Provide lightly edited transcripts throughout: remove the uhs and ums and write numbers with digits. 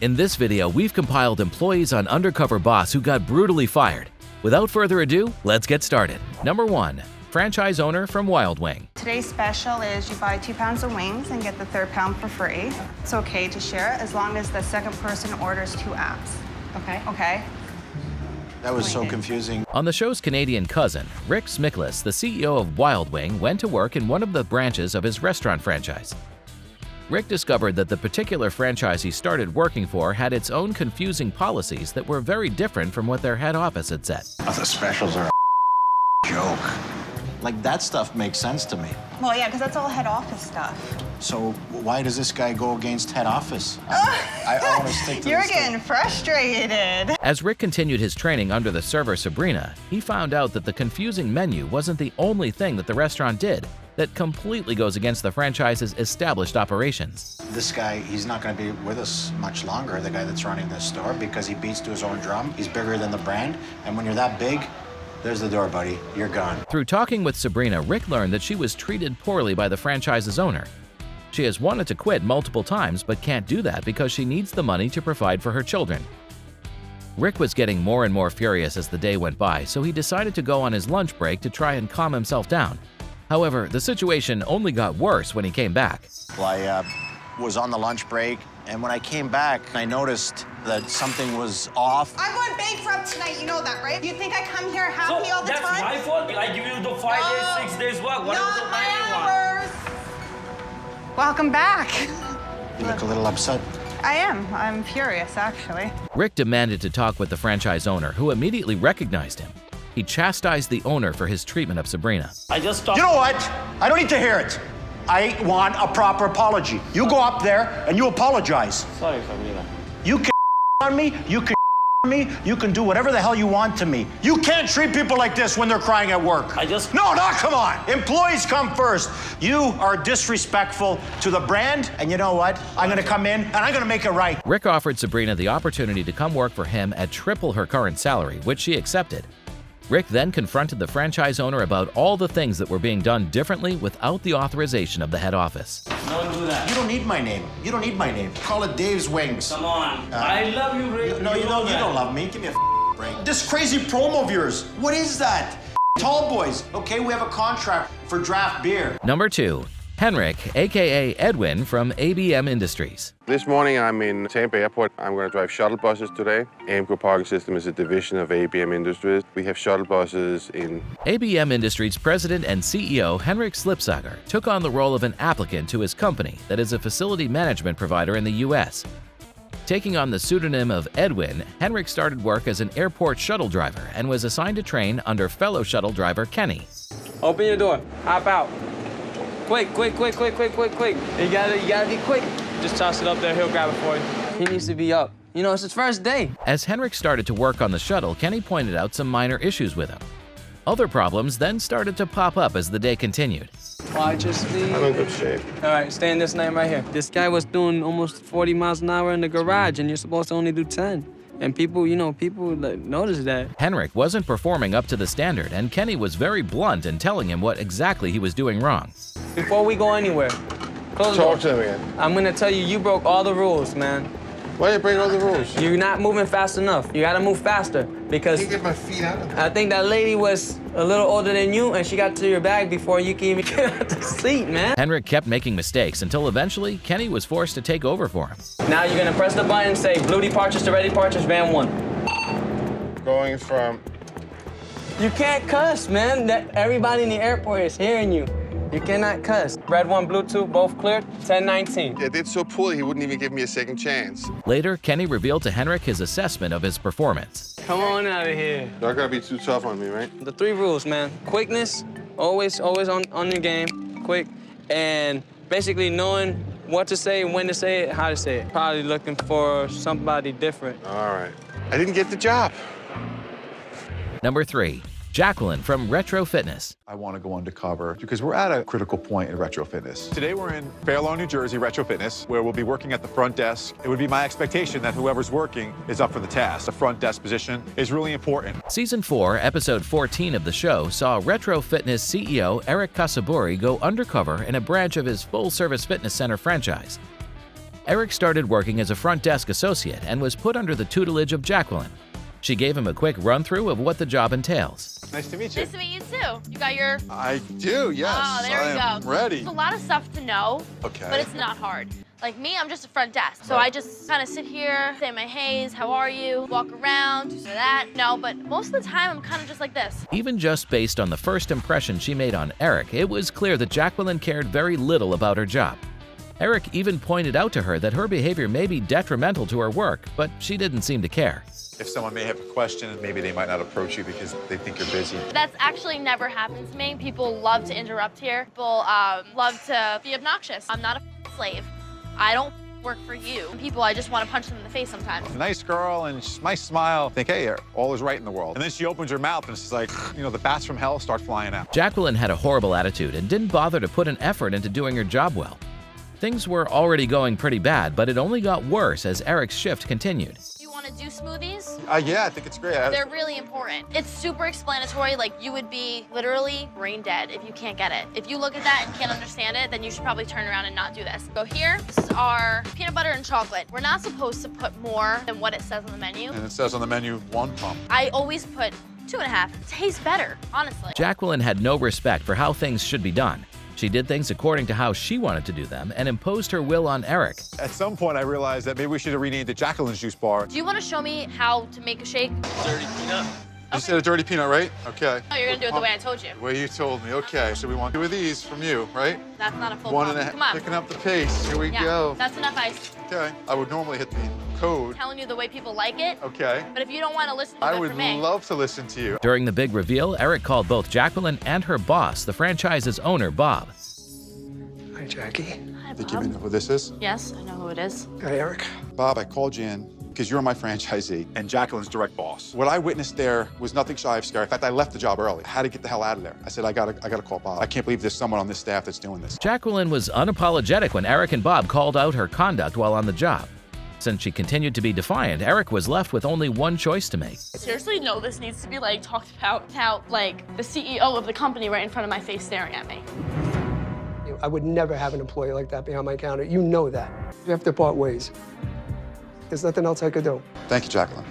In this video, we've compiled employees on Undercover Boss who got brutally fired. Without further ado, let's get started. Number 1. Franchise owner from Wild Wing. Today's special is you buy 2 pounds of wings and get the 3rd pound for free. It's okay to share as long as the second person orders 2 apps. Okay? That was so confusing. On the show's Canadian cousin, Rick Smiklis, the CEO of Wild Wing, went to work in one of the branches of his restaurant franchise. Rick discovered that the particular franchise he started working for had its own confusing policies that were very different from what their head office had said. The specials are a joke. Like, that stuff makes sense to me. Well, yeah, because that's all head office stuff. So why does this guy go against head office? I want to stick to You're this getting frustrated. As Rick continued his training under the server Sabrina, he found out that the confusing menu wasn't the only thing that the restaurant did that completely goes against the franchise's established operations. This guy, he's not going to be with us much longer, the guy that's running this store, because he beats to his own drum. He's bigger than the brand, and when you're that big, there's the door, buddy. You're gone. Through talking with Sabrina, Rick learned that she was treated poorly by the franchise's owner. She has wanted to quit multiple times but can't do that because she needs the money to provide for her children. Rick was getting more and more furious as the day went by, so he decided to go on his lunch break to try and calm himself down. However, the situation only got worse when he came back. Well, I was on the lunch break, and when I came back, I noticed that something was off. I'm going bankrupt tonight, you know that, right? You think I come here happy all the time? That's my fault? I give you the 5 days, 6 days work, whatever the Not money you my want. hours. Welcome back. You look a little upset. I am. I'm furious, actually. Rick demanded to talk with the franchise owner, who immediately recognized him. He chastised the owner for his treatment of Sabrina. I just stopped. You know what? I don't need to hear it. I want a proper apology. You go up there and you apologize. Sorry, Sabrina. You can on me, you can on me, you can do whatever the hell you want to me. You can't treat people like this when they're crying at work. No, come on. Employees come first. You are disrespectful to the brand, and you know what? I'm gonna come in and I'm gonna make it right. Rick offered Sabrina the opportunity to come work for him at triple her current salary, which she accepted. Rick then confronted the franchise owner about all the things that were being done differently without the authorization of the head office. Don't do that. You don't need my name. You don't need my name. Call it Dave's Wings. Come on. I love you, Rick. No, you don't love me. Give me a break. This crazy promo of yours, what is that? Tall boys. Okay, we have a contract for draft beer. Number 2. Henrik, aka Edwin from ABM Industries. This morning I'm in Tampa Airport. I'm going to drive shuttle buses today. AMCO Parking System is a division of ABM Industries. We have shuttle buses in... ABM Industries president and CEO Henrik Slipsager took on the role of an applicant to his company that is a facility management provider in the U.S. Taking on the pseudonym of Edwin, Henrik started work as an airport shuttle driver and was assigned to train under fellow shuttle driver Kenny. Open your door. Hop out. Quick. You gotta be quick. Just toss it up there, he'll grab it for you. He needs to be up. You know, it's his first day. As Henrik started to work on the shuttle, Kenny pointed out some minor issues with him. Other problems then started to pop up as the day continued. Watch your speed. I'm in good shape. All right, stay in this lane right here. This guy was doing almost 40 miles an hour in the garage, and you're supposed to only do 10. And people notice that. Henrik wasn't performing up to the standard, and Kenny was very blunt in telling him what exactly he was doing wrong. Before we go anywhere, close the door. Talk to me again. I'm gonna tell you broke all the rules, man. Why are you breaking all the rules? You're not moving fast enough. You gotta move faster because I can't get my feet out of it. I think that lady was a little older than you and she got to your bag before you can even get out the seat, man. Henrik kept making mistakes until eventually Kenny was forced to take over for him. Now you're gonna press the button and say blue departures to red departures, van 1. Going from... You can't cuss, man. Everybody in the airport is hearing you. You cannot cuss. Red 1, blue 2, both cleared, 1019. I did so poorly, he wouldn't even give me a second chance. Later, Kenny revealed to Henrik his assessment of his performance. Come on out of here. You're not gonna be too tough on me, right? The 3 rules, man. Quickness, always on your game, quick, and basically knowing what to say, when to say it, how to say it. Probably looking for somebody different. All right. I didn't get the job. Number 3. Jacqueline from Retro Fitness. I want to go undercover because we're at a critical point in retro fitness. Today we're in Fair Lawn, New Jersey, Retro Fitness, where we'll be working at the front desk. It would be my expectation that whoever's working is up for the task. The front desk position is really important. Season 4, Episode 14 of the show saw Retro Fitness CEO Eric Casaburi go undercover in a branch of his full-service fitness center franchise. Eric started working as a front desk associate and was put under the tutelage of Jacqueline. She gave him a quick run-through of what the job entails. Nice to meet you. Nice to meet you too. You got your... I do, yes. Oh, there we I am go. ready. There's a lot of stuff to know, Okay. but it's not hard. Like me, I'm just a front desk. So I just kind of sit here, say my heys, how are you, walk around, do that. No, but most of the time, I'm kind of just like this. Even just based on the first impression she made on Eric, it was clear that Jacqueline cared very little about her job. Eric even pointed out to her that her behavior may be detrimental to her work, but she didn't seem to care. If someone may have a question, maybe they might not approach you because they think you're busy. That's actually never happened to me. People love to interrupt here. People love to be obnoxious. I'm not a slave. I don't work for you. People, I just want to punch them in the face sometimes. Nice girl and nice smile. Think, hey, all is right in the world. And then she opens her mouth and she's like, you know, the bats from hell start flying out. Jacqueline had a horrible attitude and didn't bother to put an effort into doing her job well. Things were already going pretty bad, but it only got worse as Eric's shift continued. You want to do smoothies? Yeah, I think it's great. They're really important. It's super explanatory. Like, you would be literally brain dead if you can't get it. If you look at that and can't understand it, then you should probably turn around and not do this. Go here. This is our peanut butter and chocolate. We're not supposed to put more than what it says on the menu. And it says on the menu, 1 pump. I always put 2.5. It tastes better, honestly. Jacqueline had no respect for how things should be done. She did things according to how she wanted to do them and imposed her will on Eric. At some point, I realized that maybe we should have renamed it Jacqueline's Juice Bar. Do you want to show me how to make a shake? Dirty peanut. You said a dirty peanut, right? Okay. Oh, you're going to do it the way I told you. The way you told me. Okay, so we want 2 of these from you, right? That's not a full 1 pump. and a Come on. Picking up the pace. Here we Yeah, go. that's enough ice. Okay. I would normally hit the code. Telling you the way people like it. Okay. But if you don't want to listen to I it would for me. love to listen to you. During the big reveal, Eric called both Jacqueline and her boss, the franchise's owner, Bob. Hi, Jackie. Hi, Think you Bob. know who this is? Yes, I know who it is. Hi, Eric. Bob, I called you in because you're my franchisee and Jacqueline's direct boss. What I witnessed there was nothing shy of scary. In fact, I left the job early. I had to get the hell out of there. I said, I gotta call Bob. I can't believe there's someone on this staff that's doing this. Jacqueline was unapologetic when Eric and Bob called out her conduct while on the job. Since she continued to be defiant, Eric was left with only one choice to make. Seriously, no, this needs to be like talked about how like the CEO of the company right in front of my face staring at me. I would never have an employee like that behind my counter. You know that. You have to part ways. There's nothing else I could do. Thank you, Jacqueline.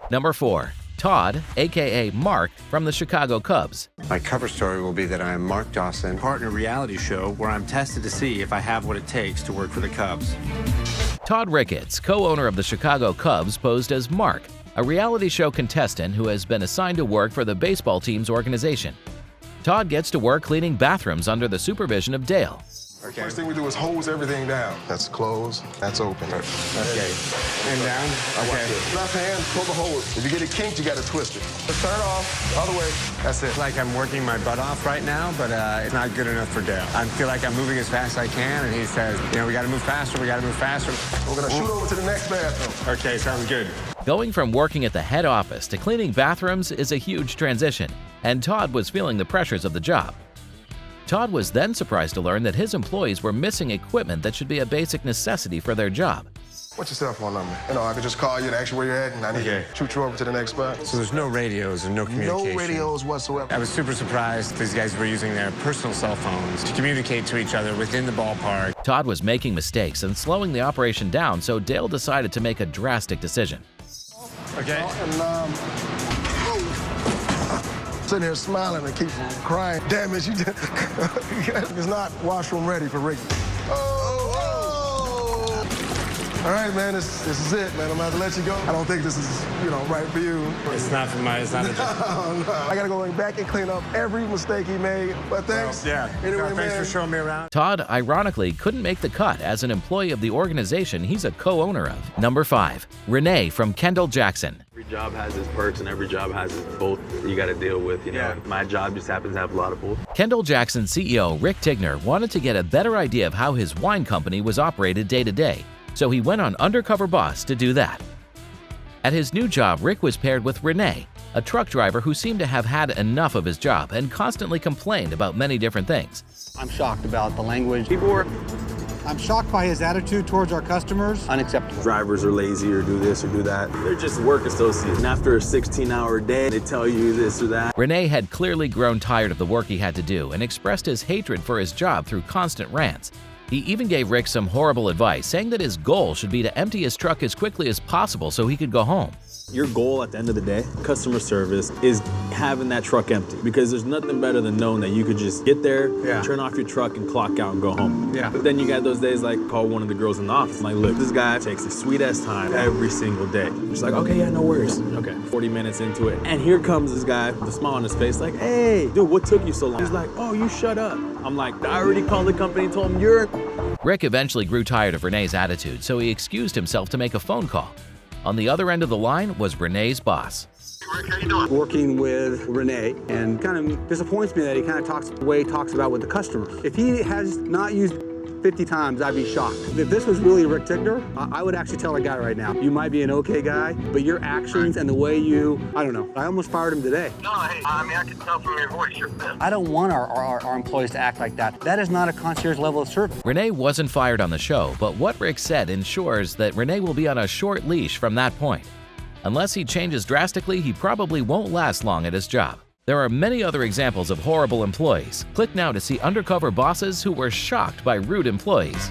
Number 4. Todd, aka Mark, from the Chicago Cubs. My cover story will be that I am Mark Dawson, part in a reality show where I'm tested to see if I have what it takes to work for the Cubs. Todd Ricketts, co-owner of the Chicago Cubs, posed as Mark, a reality show contestant who has been assigned to work for the baseball team's organization. Todd gets to work cleaning bathrooms under the supervision of Dale. Okay. First thing we do is hose everything down. That's closed, that's open. Okay. And down? Okay. Left hand, pull the hose. If you get it kinked, you gotta twist it. Just turn it off, other way. That's it. Like I'm working my butt off right now, but it's not good enough for Dale. I feel like I'm moving as fast as I can, and he says, you know, we gotta move faster, we gotta move faster. We're gonna shoot over to the next bathroom. Okay, sounds good. Going from working at the head office to cleaning bathrooms is a huge transition, and Todd was feeling the pressures of the job. Todd was then surprised to learn that his employees were missing equipment that should be a basic necessity for their job. What's your cell phone number? You know, I could just call you and ask you where you're at, and I need to shoot you over to the next spot. So there's no radios and no communication? No radios whatsoever. I was super surprised these guys were using their personal cell phones to communicate to each other within the ballpark. Todd was making mistakes and slowing the operation down, so Dale decided to make a drastic decision. Okay. Sitting here smiling and keep crying. Damn it, you just, it's not washroom ready for Ricky. All right, man, this is it, man. I'm gonna have to let you go. I don't think this is, right for you. It's not for my, it's not no. I gotta go back and clean up every mistake he made, but thanks. Well, yeah, anyway, thanks man. for showing me around. Todd, ironically, couldn't make the cut as an employee of the organization he's a co-owner of. Number 5. Renee from Kendall Jackson. Every job has its perks and every job has its both you got to deal with, And my job just happens to have a lot of both. Kendall Jackson CEO Rick Tigner wanted to get a better idea of how his wine company was operated day to day, so he went on Undercover Boss to do that. At his new job, Rick was paired with Renee, a truck driver who seemed to have had enough of his job and constantly complained about many different things. I'm shocked about the language. I'm shocked by his attitude towards our customers. Unacceptable. Drivers are lazy or do this or do that. They're just work associates. And after a 16-hour day, they tell you this or that. Renee had clearly grown tired of the work he had to do and expressed his hatred for his job through constant rants. He even gave Rick some horrible advice, saying that his goal should be to empty his truck as quickly as possible so he could go home. Your goal at the end of the day, customer service, is having that truck empty, because there's nothing better than knowing that you could just get there, turn off your truck and clock out and go home. But then you got those days like call one of the girls in the office. I'm like, look, this guy takes the sweet ass time every single day. She's like, okay, yeah, no worries. Okay, 40 minutes into it. And here comes this guy with a smile on his face like, hey, dude, what took you so long? He's like, oh, you shut up. I'm like, I already called the company and told him you're... Rick eventually grew tired of Renee's attitude, so he excused himself to make a phone call. On the other end of the line was Renee's boss. Working with Renee, and kind of disappoints me that he kind of talks the way he talks about with the customer. If he has not used 50 times, I'd be shocked. If this was really Rick Tigner, I would actually tell a guy right now, you might be an okay guy, but your actions and the way you, I don't know, I almost fired him today. No, hey, I mean, I can tell from your voice you're pissed. I don't want our employees to act like that. That is not a concierge level of service. Renee wasn't fired on the show, but what Rick said ensures that Renee will be on a short leash from that point. Unless he changes drastically, he probably won't last long at his job. There are many other examples of horrible employees. Click now to see undercover bosses who were shocked by rude employees.